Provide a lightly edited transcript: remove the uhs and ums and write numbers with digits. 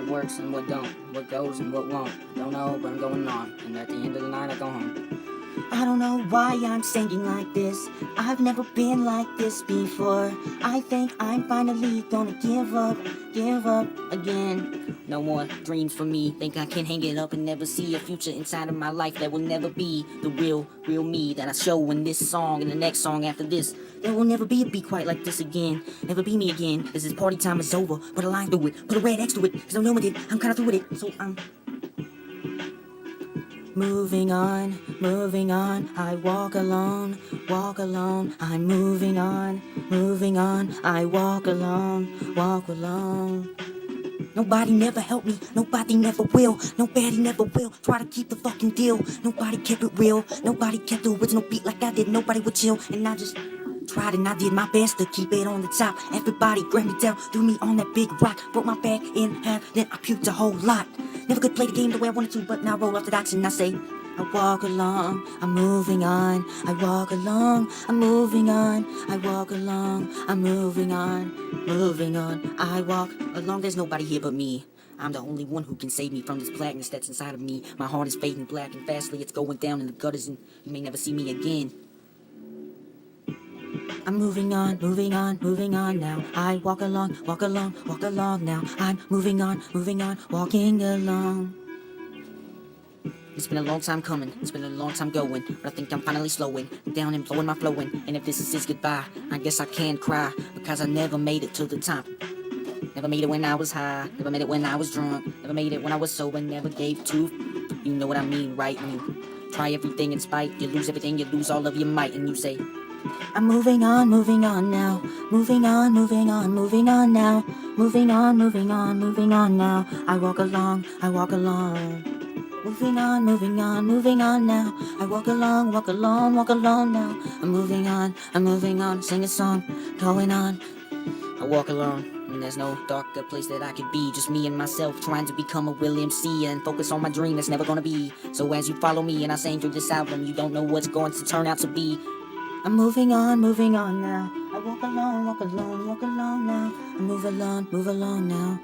what works and what don't, what goes and what won't. Don't know, but I'm going on, and at the end of the night I go home. I don't know why I'm singing like this. I've never been like this before. I think I'm finally gonna give up again. No more dreams for me. Think I can hang it up and never see a future inside of my life that will never be the real me that I show in this song and the next song after this. There will never be a beat quite like this again. Never be me again. This is party time is over. Put a line through it. Put a red X to it. Cause I know it. I'm kinda through with it. So I'm moving on, I walk alone, I'm moving on, I walk alone. Nobody never helped me, nobody never will, nobody never will try to keep the fucking deal. Nobody kept it real, nobody kept the original beat like I did, nobody would chill, and I just tried and I did my best to keep it on the top. Everybody grabbed me down, threw me on that big rock, broke my back in half, then I puked a whole lot. Never could play the game the way I wanted to, but now I roll off the docks and I say, I walk along, I'm moving on. I walk along, I'm moving on. I walk along, I'm moving on. I walk along, there's nobody here but me. I'm the only one who can save me from this blackness that's inside of me. My heart is fading black and fastly it's going down in the gutters and you may never see me again. I'm moving on now. I walk along now. I'm moving on, walking along. It's been a long time coming, it's been a long time going, but I think I'm finally slowing down and blowing my flowing. And if this is his goodbye, I guess I can cry, because I never made it to the top. Never made it when I was high, never made it when I was drunk, never made it when I was sober, never gave two. You know what I mean, right? And you try everything in spite, you lose everything, you lose all of your might, and you say, I'm moving on now. Moving on now. Moving on now. I walk along. Moving on now. I walk along now. I'm moving on, sing a song, going on. I walk alone, and there's no darker place that I could be. Just me and myself trying to become a real MC and focus on my dream that's never gonna be. So as you follow me and I sing through this album, you don't know what's going to turn out to be. I'm moving on now. I walk along now. I move along now.